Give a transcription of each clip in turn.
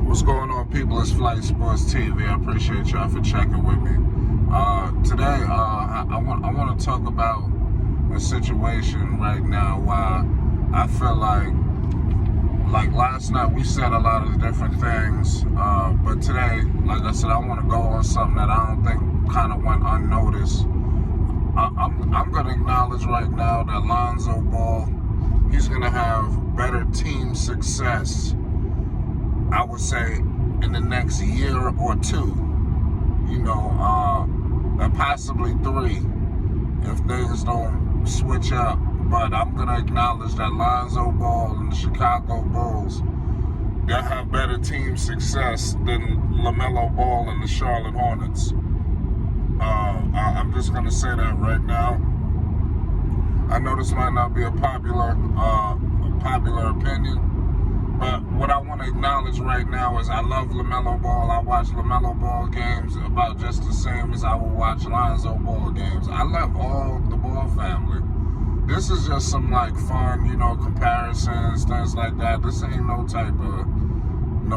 What's going on, people? It's Flight Sports TV. I appreciate y'all for checking with me. Today, I want to talk about a situation right now where I feel like last night we said a lot of different things, but today, like I said, I want to go on something that I don't think kind of went unnoticed. I'm going to acknowledge right now that Lonzo Ball, he's going to have better team success, I would say, in the next year or two, and possibly 3 if things don't switch up. But I'm going to acknowledge that Lonzo Ball and the Chicago Bulls, they'll have better team success than Lamelo Ball and the Charlotte Hornets. I'm just going to say that right now. I know this might not be a popular opinion, but what I want to acknowledge right now is I love LaMelo Ball. I watch LaMelo Ball games about just the same as I would watch Lonzo Ball games. I love all the Ball family. This is just some fun, comparisons, things like that. This ain't no type of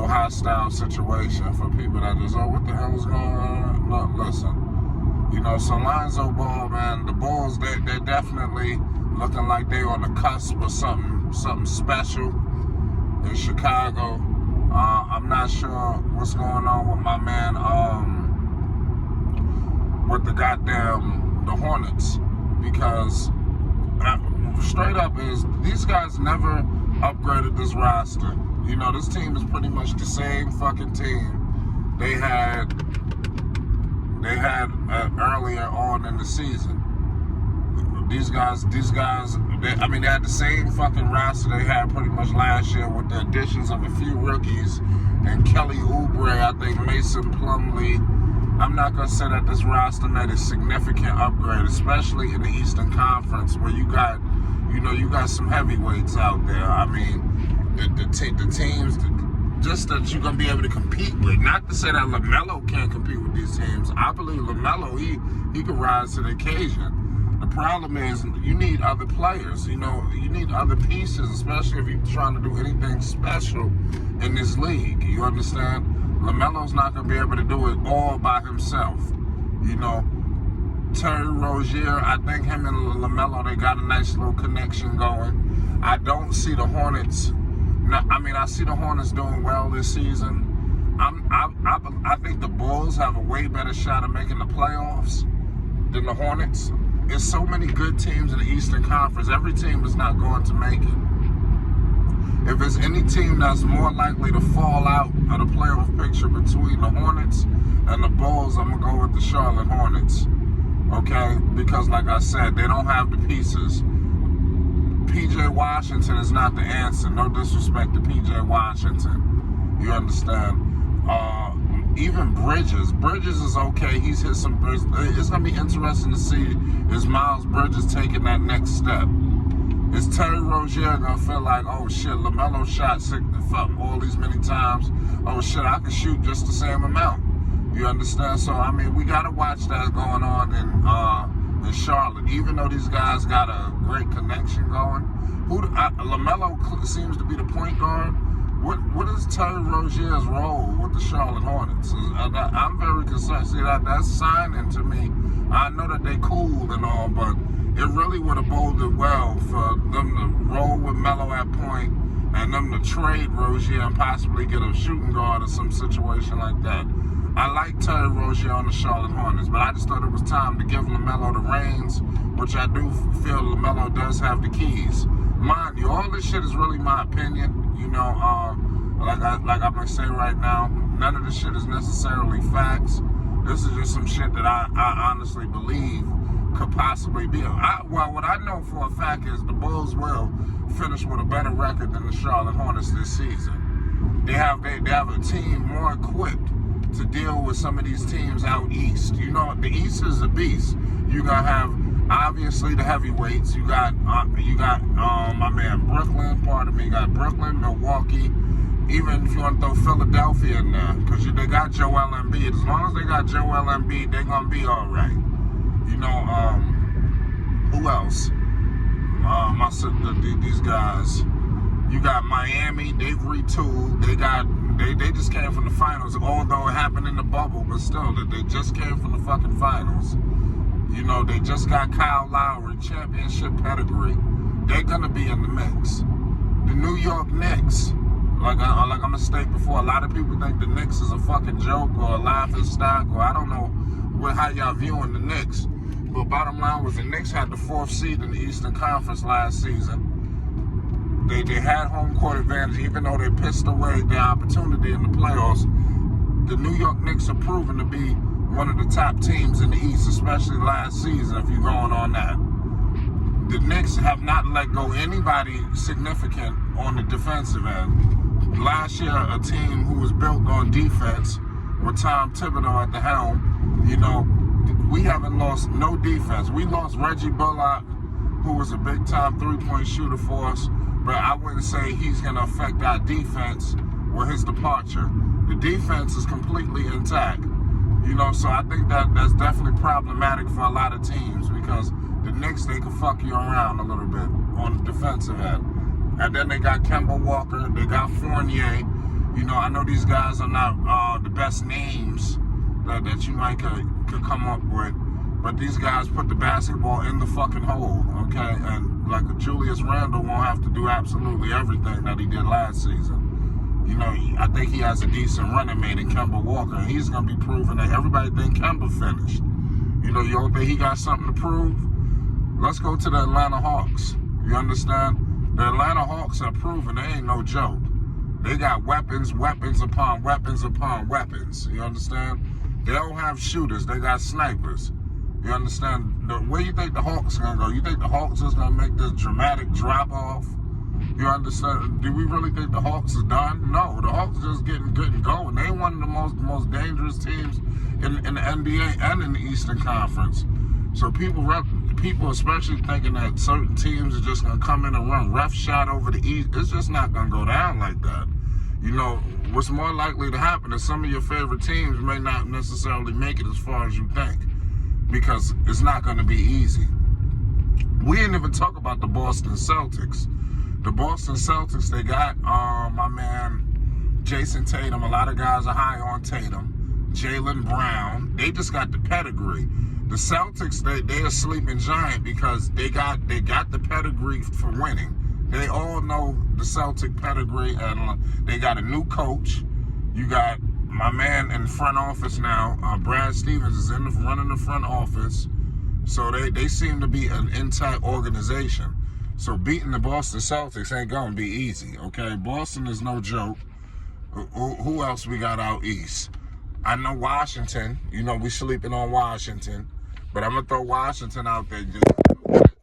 hostile situation for people that just, what the hell is going on? No, listen. So Lonzo Ball, man, the Bulls, they're definitely looking like they're on the cusp of something special in Chicago. I'm not sure what's going on with my man, with the Hornets, because straight up is these guys never upgraded this roster. This team is pretty much the same fucking team they had earlier on in the season. These guys, they had the same fucking roster they had pretty much last year with the additions of a few rookies and Kelly Oubre, I think Mason Plumlee. I'm not going to say that this roster made a significant upgrade, especially in the Eastern Conference where you got some heavyweights out there. I mean, the teams just that you're going to be able to compete with. Not to say that LaMelo can't compete with these teams. I believe LaMelo, he can rise to the occasion. The problem is you need other players, you need other pieces, especially if you're trying to do anything special in this league. You understand? LaMelo's not going to be able to do it all by himself. Terry Rozier, I think him and LaMelo, they got a nice little connection going. I don't see the Hornets. I see the Hornets doing well this season. I think the Bulls have a way better shot at making the playoffs than the Hornets. There's so many good teams in the Eastern Conference. Every team is not going to make it. If there's any team that's more likely to fall out of the playoff picture between the Hornets and the Bulls, I'm going to go with the Charlotte Hornets. Okay? Because like I said, they don't have the pieces. P.J. Washington is not the answer. No disrespect to P.J. Washington. You understand? Even Bridges is okay. He's hit some threes. It's going to be interesting to see is Miles Bridges taking that next step. Is Terry Rozier going to feel like, oh shit, LaMelo shot all these many times. Oh shit, I can shoot just the same amount. You understand? So, we got to watch that going on in Charlotte. Even though these guys got a great connection going. LaMelo seems to be the point guard. What is Terry Rozier's role with the Charlotte Hornets? I'm very concerned. See, that's signing to me. I know that they cool and all, but it really would have boded well for them to roll with Melo at point and them to trade Rozier and possibly get a shooting guard or some situation like that. I like Terry Rozier on the Charlotte Hornets, but I just thought it was time to give LaMelo the reins, which I do feel LaMelo does have the keys. Mind you, all this shit is really my opinion. Like I'm gonna say right now, none of this shit is necessarily facts. This is just some shit that I honestly believe could possibly be. What I know for a fact is the Bulls will finish with a better record than the Charlotte Hornets this season. They have a team more equipped to deal with some of these teams out east. The East is a beast. You gotta have obviously the heavyweights. You got my man Brooklyn. You got Brooklyn, Milwaukee. Even if you want to throw Philadelphia in there, because they got Joel Embiid. As long as they got Joel Embiid, they're gonna be all right. Who else? These guys. You got Miami, they've retooled. They just came from the finals, although it happened in the bubble, but still, they just came from the fucking finals. You know, they just got Kyle Lowry, championship pedigree. They're gonna be in the mix. The New York Knicks, like I'm gonna state before, a lot of people think the Knicks is a fucking joke or a laughing stock, or I don't know how y'all viewing the Knicks. But bottom line was the Knicks had the 4th seed in the Eastern Conference last season. They had home court advantage, even though they pissed away the opportunity in the playoffs. The New York Knicks are proven to be one of the top teams in the East, especially last season, if you're going on that. The Knicks have not let go anybody significant on the defensive end. Last year, a team who was built on defense with Tom Thibodeau at the helm, you know, we haven't lost no defense. We lost Reggie Bullock, who was a big-time three-point shooter for us, but I wouldn't say he's going to affect our defense with his departure. The defense is completely intact. You know, so I think that's definitely problematic for a lot of teams, because the Knicks, they can fuck you around a little bit on the defensive end. And then they got Kemba Walker, they got Fournier. You know, I know these guys are not the best names that you might could come up with, but these guys put the basketball in the fucking hole, okay? And like Julius Randle won't have to do absolutely everything that he did last season. You know, I think he has a decent running mate in Kemba Walker, and he's going to be proving that everybody think Kemba finished. You know, you don't think he got something to prove? Let's go to the Atlanta Hawks. You understand? The Atlanta Hawks are proving they ain't no joke. They got weapons upon weapons upon weapons. You understand? They don't have shooters. They got snipers. You understand? Where you think the Hawks going to go? You think the Hawks is going to make this dramatic drop-off? You understand? Do we really think the Hawks are done? No, the Hawks just getting going. They one of the most dangerous teams in the NBA and in the Eastern Conference. So people especially thinking that certain teams are just going to come in and run roughshod over the East. It's just not going to go down like that. You know, what's more likely to happen is some of your favorite teams may not necessarily make it as far as you think, because it's not going to be easy. We didn't even talk about the Boston Celtics. The Boston Celtics, they got my man Jason Tatum. A lot of guys are high on Tatum. Jaylen Brown. They just got the pedigree. The Celtics, they're a sleeping giant because they got the pedigree for winning. They all know the Celtic pedigree, and they got a new coach. You got my man in the front office now. Brad Stevens is running the front office. So they seem to be an intact organization. So beating the Boston Celtics ain't going to be easy, okay? Boston is no joke. Who else we got out east? I know Washington. You know, we sleeping on Washington. But I'm going to throw Washington out there.